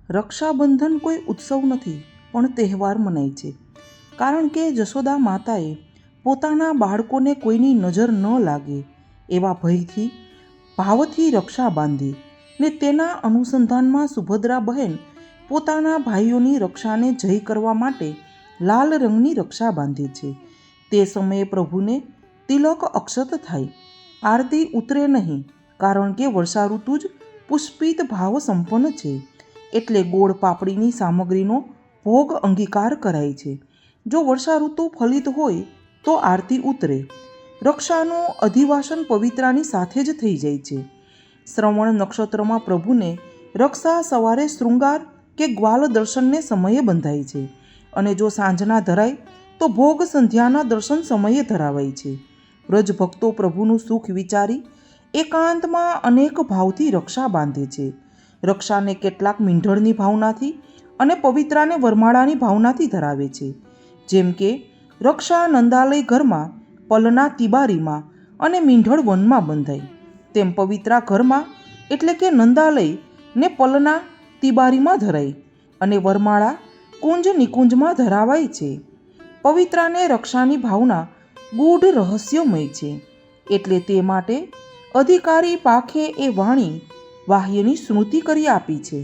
રક્ષાબંધન કોઈ ઉત્સવ નથી પણ તહેવાર મનાય છે, કારણ કે જશોદા માતાએ પોતાના બાળકોને કોઈની નજર ન લાગે એવા ભયથી ભાવથી રક્ષા બાંધી ને તેના અનુસંધાનમાં સુભદ્રા બહેન પોતાના ભાઈઓની રક્ષાને જય કરવા માટે લાલ રંગની રક્ષા બાંધે છે. તે સમયે પ્રભુને તિલક અક્ષત થાય, આરતી ઉતરે નહીં, કારણ કે વર્ષા ઋતુ જ પુષ્પિત ભાવ સંપન્ન છે, એટલે ગોળ પાપડીની સામગ્રીનો ભોગ અંગીકાર કરાય છે. જો વર્ષા ઋતુ ફલિત હોય તો આરતી ઉતરે. રક્ષાનું અધિવાસન પવિત્રાની સાથે જ થઈ જાય છે. શ્રવણ નક્ષત્રમાં પ્રભુને રક્ષા સવારે શૃંગાર કે ગ્વાલ દર્શનને સમયે બંધાય છે, અને જો સાંજના ધરાય તો ભોગ સંધ્યાના દર્શન સમયે ધરાવાય છે. વ્રજ ભક્તો પ્રભુનું સુખ વિચારી એકાંતમાં અનેક ભાવથી રક્ષા બાંધે છે. રક્ષાને કેટલાક મીંઢળની ભાવનાથી અને પવિત્રાને વરમાળાની ભાવનાથી ધરાવે છે. જેમ કે રક્ષા નંદાલય ઘરમાં, પલના તિબારીમાં અને મીંઢળ વનમાં બંધાય, તેમ પવિત્રા ઘરમાં એટલે કે નંદાલય ને પલના તિબારીમાં ધરાય અને વરમાળા કુંજ નિકુંજમાં ધરાવાય છે. પવિત્રાને રક્ષાની ભાવના ગૂઢ રહસ્યમય છે, એટલે તે માટે અધિકારી પાખે એ વાણી વાહ્યની સ્મૃતિ કરી આપી છે.